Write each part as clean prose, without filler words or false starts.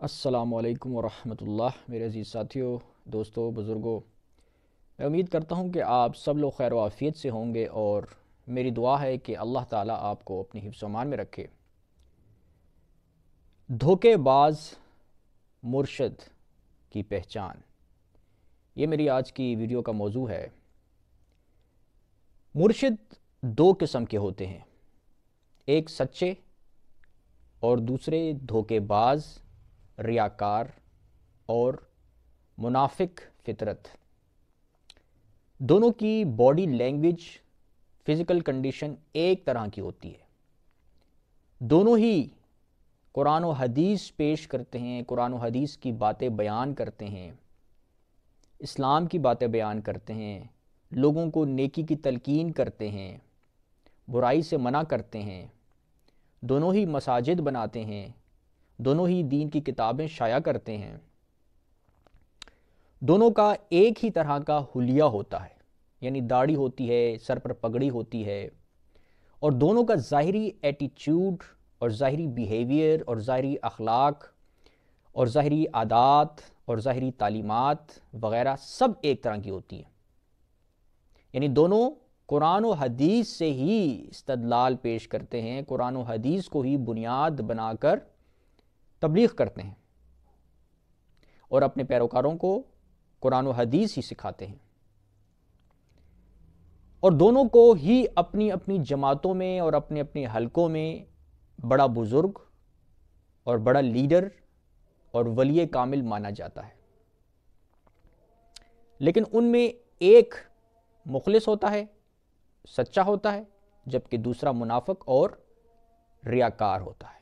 السلام علیکم ورحمۃ اللہ میرے عزیز ساتھیوں، دوستوں، بزرگوں، میں امید کرتا ہوں کہ آپ سب لوگ خیر و عافیت سے ہوں گے، اور میری دعا ہے کہ اللہ تعالیٰ آپ کو اپنی حفظ و امان میں رکھے۔ دھوکے باز مرشد کی پہچان، یہ میری آج کی ویڈیو کا موضوع ہے۔ مرشد دو قسم کے ہوتے ہیں، ایک سچے اور دوسرے دھوکے باز، ریاکار اور منافق فطرت۔ دونوں کی باڈی لینگویج، فزیکل کنڈیشن ایک طرح کی ہوتی ہے۔ دونوں ہی قرآن و حدیث پیش کرتے ہیں، قرآن و حدیث کی باتیں بیان کرتے ہیں، اسلام کی باتیں بیان کرتے ہیں، لوگوں کو نیکی کی تلقین کرتے ہیں، برائی سے منع کرتے ہیں۔ دونوں ہی مساجد بناتے ہیں، دونوں ہی دین کی کتابیں شائع کرتے ہیں۔ دونوں کا ایک ہی طرح کا حلیہ ہوتا ہے، یعنی داڑھی ہوتی ہے، سر پر پگڑی ہوتی ہے، اور دونوں کا ظاہری ایٹیچیوڈ اور ظاہری بیہیویئر اور ظاہری اخلاق اور ظاہری عادات اور ظاہری تعلیمات وغیرہ سب ایک طرح کی ہوتی ہیں۔ یعنی دونوں قرآن و حدیث سے ہی استدلال پیش کرتے ہیں، قرآن و حدیث کو ہی بنیاد بنا کر تبلیغ کرتے ہیں اور اپنے پیروکاروں کو قرآن و حدیث ہی سکھاتے ہیں، اور دونوں کو ہی اپنی اپنی جماعتوں میں اور اپنے اپنے حلقوں میں بڑا بزرگ اور بڑا لیڈر اور ولی کامل مانا جاتا ہے۔ لیکن ان میں ایک مخلص ہوتا ہے، سچا ہوتا ہے، جبکہ دوسرا منافق اور ریاکار ہوتا ہے۔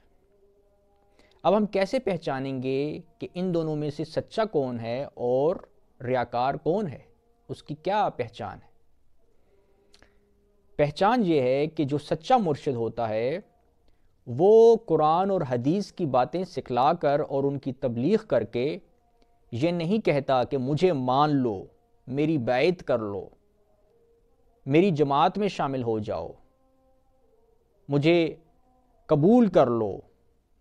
اب ہم کیسے پہچانیں گے کہ ان دونوں میں سے سچا کون ہے اور ریاکار کون ہے؟ اس کی کیا پہچان ہے؟ پہچان یہ ہے کہ جو سچا مرشد ہوتا ہے وہ قرآن اور حدیث کی باتیں سکھلا کر اور ان کی تبلیغ کر کے یہ نہیں کہتا کہ مجھے مان لو، میری بیعت کر لو، میری جماعت میں شامل ہو جاؤ، مجھے قبول کر لو،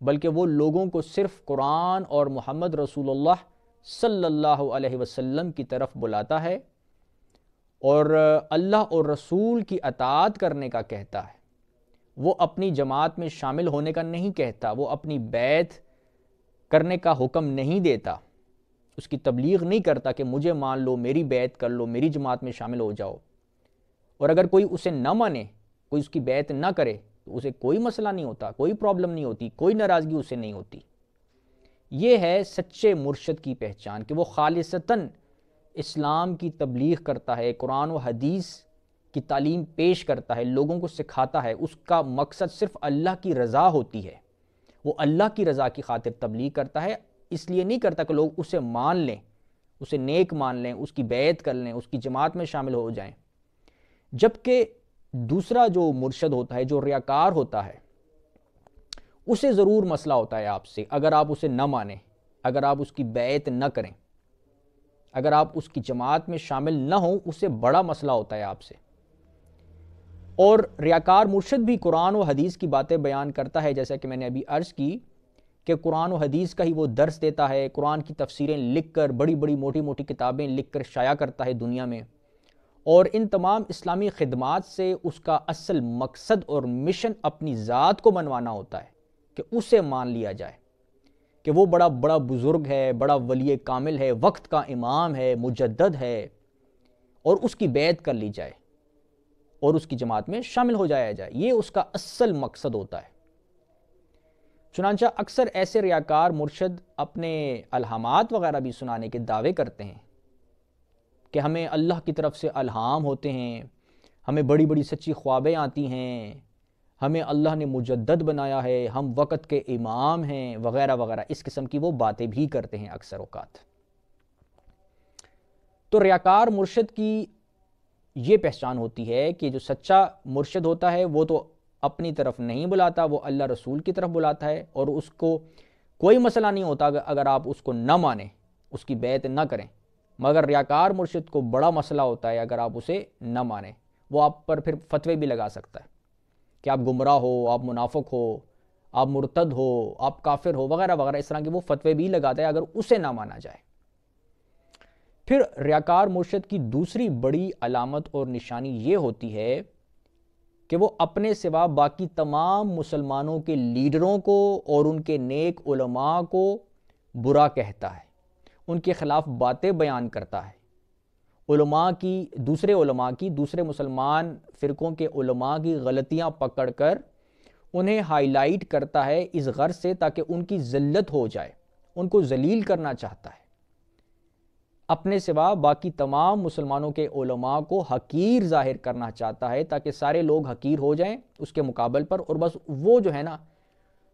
بلکہ وہ لوگوں کو صرف قرآن اور محمد رسول اللہ صلی اللہ علیہ وسلم کی طرف بلاتا ہے اور اللہ اور رسول کی اطاعت کرنے کا کہتا ہے۔ وہ اپنی جماعت میں شامل ہونے کا نہیں کہتا، وہ اپنی بیعت کرنے کا حکم نہیں دیتا، اس کی تبلیغ نہیں کرتا کہ مجھے مان لو، میری بیعت کر لو، میری جماعت میں شامل ہو جاؤ۔ اور اگر کوئی اسے نہ مانے، کوئی اس کی بیعت نہ کرے، تو اسے کوئی مسئلہ نہیں ہوتا، کوئی پرابلم نہیں ہوتی، کوئی ناراضگی اسے نہیں ہوتی۔ یہ ہے سچے مرشد کی پہچان کہ وہ خالصتاً اسلام کی تبلیغ کرتا ہے، قرآن و حدیث کی تعلیم پیش کرتا ہے، لوگوں کو سکھاتا ہے، اس کا مقصد صرف اللہ کی رضا ہوتی ہے، وہ اللہ کی رضا کی خاطر تبلیغ کرتا ہے، اس لیے نہیں کرتا کہ لوگ اسے مان لیں، اسے نیک مان لیں، اس کی بیعت کر لیں، اس کی جماعت میں شامل ہو جائیں۔ جبکہ دوسرا جو مرشد ہوتا ہے، جو ریاکار ہوتا ہے، اسے ضرور مسئلہ ہوتا ہے آپ سے، اگر آپ اسے نہ مانیں، اگر آپ اس کی بیعت نہ کریں، اگر آپ اس کی جماعت میں شامل نہ ہوں، اسے بڑا مسئلہ ہوتا ہے آپ سے۔ اور ریاکار مرشد بھی قرآن و حدیث کی باتیں بیان کرتا ہے، جیسا کہ میں نے ابھی عرض کی کہ قرآن و حدیث کا ہی وہ درس دیتا ہے، قرآن کی تفسیریں لکھ کر، بڑی بڑی موٹی موٹی کتابیں لکھ کر شائع کرتا ہے دنیا میں، اور ان تمام اسلامی خدمات سے اس کا اصل مقصد اور مشن اپنی ذات کو منوانا ہوتا ہے کہ اسے مان لیا جائے کہ وہ بڑا بڑا بزرگ ہے، بڑا ولی کامل ہے، وقت کا امام ہے، مجدد ہے، اور اس کی بیعت کر لی جائے اور اس کی جماعت میں شامل ہو جایا جائے۔ یہ اس کا اصل مقصد ہوتا ہے۔ چنانچہ اکثر ایسے ریاکار مرشد اپنے الہامات وغیرہ بھی سنانے کے دعوے کرتے ہیں کہ ہمیں اللہ کی طرف سے الہام ہوتے ہیں، ہمیں بڑی بڑی سچی خوابیں آتی ہیں، ہمیں اللہ نے مجدد بنایا ہے، ہم وقت کے امام ہیں، وغیرہ وغیرہ، اس قسم کی وہ باتیں بھی کرتے ہیں اکثر اوقات۔ تو ریاکار مرشد کی یہ پہچان ہوتی ہے کہ جو سچا مرشد ہوتا ہے وہ تو اپنی طرف نہیں بلاتا، وہ اللہ رسول کی طرف بلاتا ہے، اور اس کو کوئی مسئلہ نہیں ہوتا اگر آپ اس کو نہ مانیں، اس کی بیعت نہ کریں۔ مگر ریاکار مرشد کو بڑا مسئلہ ہوتا ہے اگر آپ اسے نہ مانیں، وہ آپ پر پھر فتوے بھی لگا سکتا ہے کہ آپ گمراہ ہو، آپ منافق ہو، آپ مرتد ہو، آپ کافر ہو، وغیرہ وغیرہ، اس طرح کے وہ فتوے بھی لگاتا ہے اگر اسے نہ مانا جائے۔ پھر ریاکار مرشد کی دوسری بڑی علامت اور نشانی یہ ہوتی ہے کہ وہ اپنے سوا باقی تمام مسلمانوں کے لیڈروں کو اور ان کے نیک علماء کو برا کہتا ہے، ان کے خلاف باتیں بیان کرتا ہے، دوسرے مسلمان فرقوں کے علماء کی غلطیاں پکڑ کر انہیں ہائی لائٹ کرتا ہے اس غرض سے تاکہ ان کی ذلت ہو جائے، ان کو ذلیل کرنا چاہتا ہے، اپنے سوا باقی تمام مسلمانوں کے علماء کو حقیر ظاہر کرنا چاہتا ہے تاکہ سارے لوگ حقیر ہو جائیں اس کے مقابل پر، اور بس وہ جو ہے نا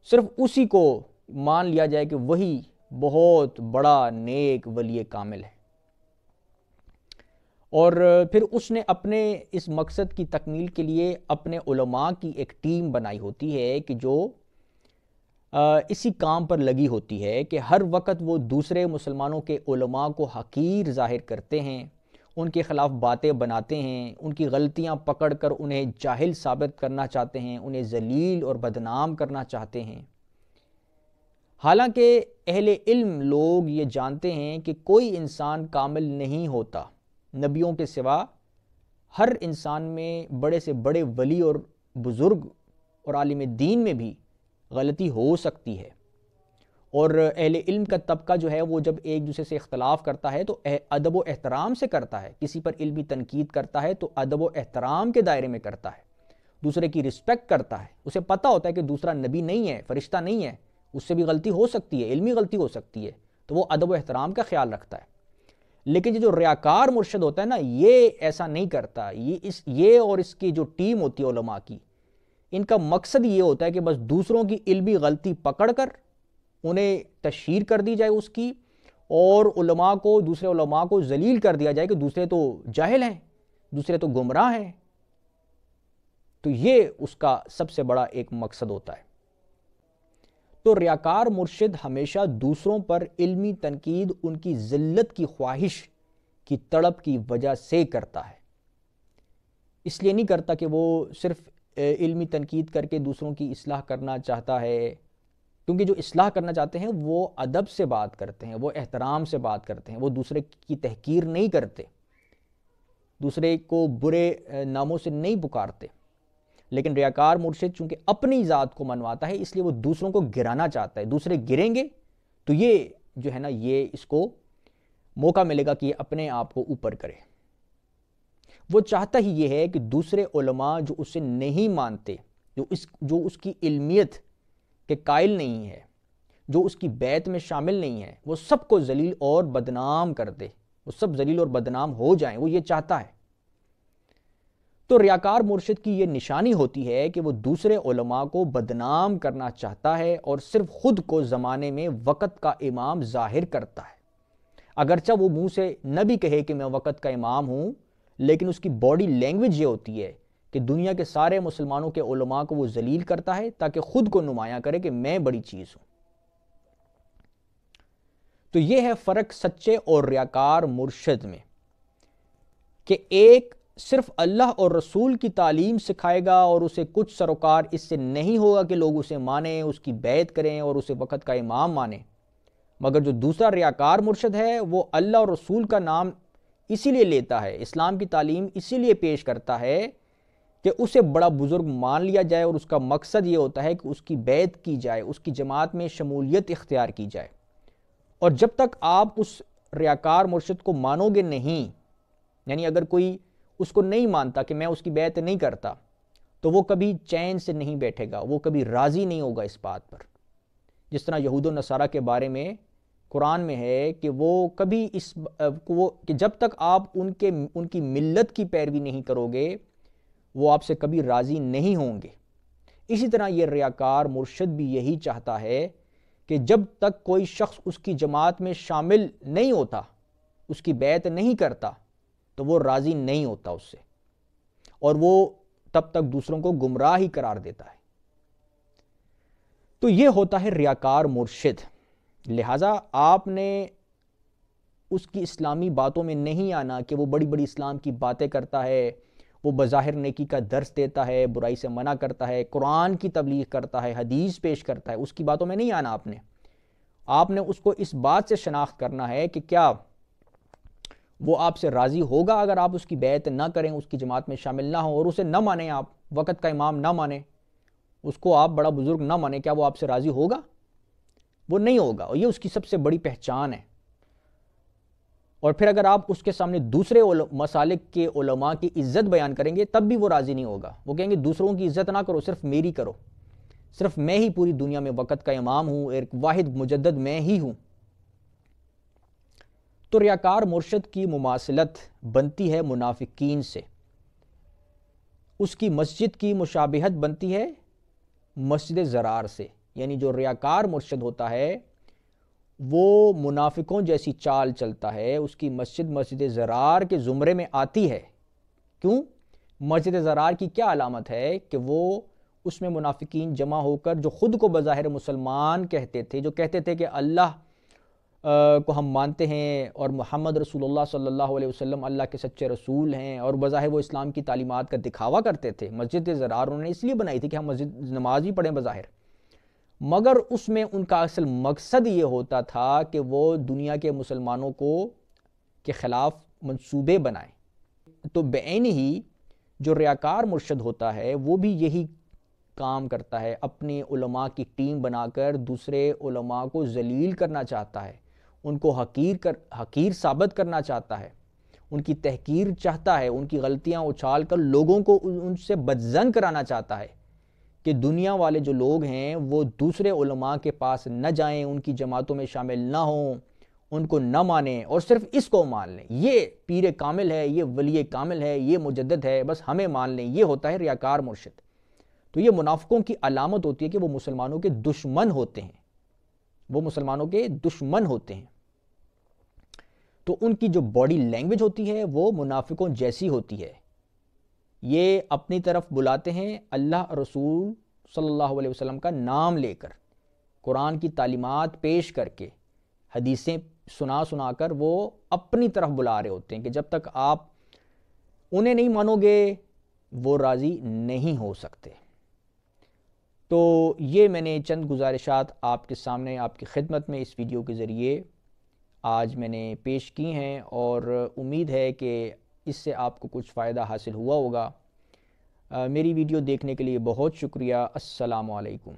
صرف اسی کو مان لیا جائے کہ وہی بہت بڑا نیک ولی کامل ہے۔ اور پھر اس نے اپنے اس مقصد کی تکمیل کے لیے اپنے علماء کی ایک ٹیم بنائی ہوتی ہے کہ جو اسی کام پر لگی ہوتی ہے کہ ہر وقت وہ دوسرے مسلمانوں کے علماء کو حقیر ظاہر کرتے ہیں، ان کے خلاف باتیں بناتے ہیں، ان کی غلطیاں پکڑ کر انہیں جاہل ثابت کرنا چاہتے ہیں، انہیں ذلیل اور بدنام کرنا چاہتے ہیں۔ حالانکہ اہل علم لوگ یہ جانتے ہیں کہ کوئی انسان کامل نہیں ہوتا، نبیوں کے سوا ہر انسان میں بڑے سے بڑے ولی اور بزرگ اور عالم دین میں بھی غلطی ہو سکتی ہے، اور اہل علم کا طبقہ جو ہے وہ جب ایک دوسرے سے اختلاف کرتا ہے تو ادب و احترام سے کرتا ہے، کسی پر علمی تنقید کرتا ہے تو ادب و احترام کے دائرے میں کرتا ہے، دوسرے کی رسپیکٹ کرتا ہے، اسے پتہ ہوتا ہے کہ دوسرا نبی نہیں ہے، فرشتہ نہیں ہے، اس سے بھی غلطی ہو سکتی ہے، علمی غلطی ہو سکتی ہے، تو وہ ادب و احترام کا خیال رکھتا ہے۔ لیکن یہ جو ریاکار مرشد ہوتا ہے نا، یہ ایسا نہیں کرتا، یہ اور اس کی جو ٹیم ہوتی ہے علماء کی، ان کا مقصد یہ ہوتا ہے کہ بس دوسروں کی علمی غلطی پکڑ کر انہیں تشہیر کر دی جائے اس کی، اور دوسرے علماء کو ذلیل کر دیا جائے کہ دوسرے تو جاہل ہیں، دوسرے تو گمراہ ہیں۔ تو یہ اس کا سب سے بڑا ایک مقصد ہوتا ہے۔ تو ریاکار مرشد ہمیشہ دوسروں پر علمی تنقید ان کی ذلت کی خواہش کی تڑپ کی وجہ سے کرتا ہے، اس لیے نہیں کرتا کہ وہ صرف علمی تنقید کر کے دوسروں کی اصلاح کرنا چاہتا ہے، کیونکہ جو اصلاح کرنا چاہتے ہیں وہ ادب سے بات کرتے ہیں، وہ احترام سے بات کرتے ہیں، وہ دوسرے کی تحقیر نہیں کرتے، دوسرے کو برے ناموں سے نہیں پکارتے۔ لیکن ریاکار مرشد چونکہ اپنی ذات کو منواتا ہے، اس لیے وہ دوسروں کو گرانا چاہتا ہے، دوسرے گریں گے تو یہ جو ہے نا یہ اس کو موقع ملے گا کہ یہ اپنے آپ کو اوپر کرے۔ وہ چاہتا ہی یہ ہے کہ دوسرے علماء جو اسے نہیں مانتے، جو اس کی علمیت کے قائل نہیں ہے، جو اس کی بیعت میں شامل نہیں ہے، وہ سب کو ذلیل اور بدنام کر دے، وہ سب ذلیل اور بدنام ہو جائیں، وہ یہ چاہتا ہے۔ تو ریاکار مرشد کی یہ نشانی ہوتی ہے کہ وہ دوسرے علماء کو بدنام کرنا چاہتا ہے اور صرف خود کو زمانے میں وقت کا امام ظاہر کرتا ہے، اگرچہ وہ منہ سے نہ بھی کہے کہ میں وقت کا امام ہوں، لیکن اس کی باڈی لینگویج یہ ہوتی ہے کہ دنیا کے سارے مسلمانوں کے علماء کو وہ ذلیل کرتا ہے تاکہ خود کو نمایاں کرے کہ میں بڑی چیز ہوں۔ تو یہ ہے فرق سچے اور ریاکار مرشد میں، کہ ایک صرف اللہ اور رسول کی تعلیم سکھائے گا اور اسے کچھ سروکار اس سے نہیں ہوگا کہ لوگ اسے مانیں، اس کی بیعت کریں اور اسے وقت کا امام مانیں، مگر جو دوسرا ریاکار مرشد ہے وہ اللہ اور رسول کا نام اسی لیے لیتا ہے، اسلام کی تعلیم اسی لیے پیش کرتا ہے کہ اسے بڑا بزرگ مان لیا جائے، اور اس کا مقصد یہ ہوتا ہے کہ اس کی بیعت کی جائے، اس کی جماعت میں شمولیت اختیار کی جائے۔ اور جب تک آپ اس ریاکار مرشد کو مانو گے نہیں، یعنی اگر کوئی اس کو نہیں مانتا کہ میں اس کی بیعت نہیں کرتا، تو وہ کبھی چین سے نہیں بیٹھے گا، وہ کبھی راضی نہیں ہوگا اس بات پر۔ جس طرح یہود و نصارہ کے بارے میں قرآن میں ہے کہ وہ کبھی کہ جب تک آپ ان کی ملت کی پیروی نہیں کرو گے وہ آپ سے کبھی راضی نہیں ہوں گے۔ اسی طرح یہ ریاکار مرشد بھی یہی چاہتا ہے کہ جب تک کوئی شخص اس کی جماعت میں شامل نہیں ہوتا، اس کی بیعت نہیں کرتا، تو وہ راضی نہیں ہوتا اس سے، اور وہ تب تک دوسروں کو گمراہ ہی قرار دیتا ہے۔ تو یہ ہوتا ہے ریاکار مرشد۔ لہٰذا آپ نے اس کی اسلامی باتوں میں نہیں آنا کہ وہ بڑی بڑی اسلام کی باتیں کرتا ہے وہ بظاہر نیکی کا درس دیتا ہے، برائی سے منع کرتا ہے، قرآن کی تبلیغ کرتا ہے، حدیث پیش کرتا ہے، اس کی باتوں میں نہیں آنا آپ نے اس کو اس بات سے شناخت کرنا ہے کہ کیا وہ آپ سے راضی ہوگا اگر آپ اس کی بیعت نہ کریں، اس کی جماعت میں شامل نہ ہوں اور اسے نہ مانیں، آپ وقت کا امام نہ مانیں، اس کو آپ بڑا بزرگ نہ مانیں، کیا وہ آپ سے راضی ہوگا؟ وہ نہیں ہوگا، اور یہ اس کی سب سے بڑی پہچان ہے۔ اور پھر اگر آپ اس کے سامنے دوسرے مسالک کے علماء کی عزت بیان کریں گے تب بھی وہ راضی نہیں ہوگا، وہ کہیں گے دوسروں کی عزت نہ کرو، صرف میری کرو، صرف میں ہی پوری دنیا میں وقت کا امام ہوں، ایک واحد مجدد میں ہی ہوں۔ تو ریاکار مرشد کی مماثلت بنتی ہے منافقین سے، اس کی مسجد کی مشابہت بنتی ہے مسجد زرار سے، یعنی جو ریاکار مرشد ہوتا ہے وہ منافقوں جیسی چال چلتا ہے، اس کی مسجد زرار کے زمرے میں آتی ہے۔ کیوں؟ مسجد زرار کی کیا علامت ہے کہ وہ اس میں منافقین جمع ہو کر جو خود کو بظاہر مسلمان کہتے تھے، جو کہتے تھے کہ اللہ کو ہم مانتے ہیں اور محمد رسول اللہ صلی اللہ علیہ وسلم اللہ کے سچے رسول ہیں، اور بظاہر وہ اسلام کی تعلیمات کا دکھاوا کرتے تھے۔ مسجد زرار انہوں نے اس لیے بنائی تھی کہ ہم مسجد نماز ہی پڑھیں بظاہر، مگر اس میں ان کا اصل مقصد یہ ہوتا تھا کہ وہ دنیا کے مسلمانوں کے خلاف منصوبے بنائیں۔ تو بعین ہی جو ریاکار مرشد ہوتا ہے وہ بھی یہی کام کرتا ہے، اپنی علماء کی ٹیم بنا کر دوسرے علماء کو ذلیل کرنا چاہتا ہے، ان کو حقیر ثابت کرنا چاہتا ہے، ان کی تحقیر چاہتا ہے، ان کی غلطیاں اچھال کر لوگوں کو ان سے بدظن کرانا چاہتا ہے کہ دنیا والے جو لوگ ہیں وہ دوسرے علماء کے پاس نہ جائیں، ان کی جماعتوں میں شامل نہ ہوں، ان کو نہ مانیں اور صرف اس کو مان لیں، یہ پیر کامل ہے، یہ ولی کامل ہے، یہ مجدد ہے، بس ہمیں مان لیں۔ یہ ہوتا ہے ریاکار مرشد۔ تو یہ منافقوں کی علامت ہوتی ہے کہ وہ مسلمانوں کے دشمن ہوتے ہیں، وہ مسلمانوں کے دشمن ہوتے ہیں۔ تو ان کی جو باڈی لینگویج ہوتی ہے وہ منافقوں جیسی ہوتی ہے، یہ اپنی طرف بلاتے ہیں اللہ رسول صلی اللہ علیہ وسلم کا نام لے کر، قرآن کی تعلیمات پیش کر کے، حدیثیں سنا کر وہ اپنی طرف بلا رہے ہوتے ہیں کہ جب تک آپ انہیں نہیں مانو گے وہ راضی نہیں ہو سکتے۔ تو یہ میں نے چند گزارشات آپ کے سامنے، آپ کی خدمت میں اس ویڈیو کے ذریعے آج میں نے پیش کی ہیں، اور امید ہے کہ اس سے آپ کو کچھ فائدہ حاصل ہوا ہوگا۔ میری ویڈیو دیکھنے کے لیے بہت شکریہ۔ السلام علیکم۔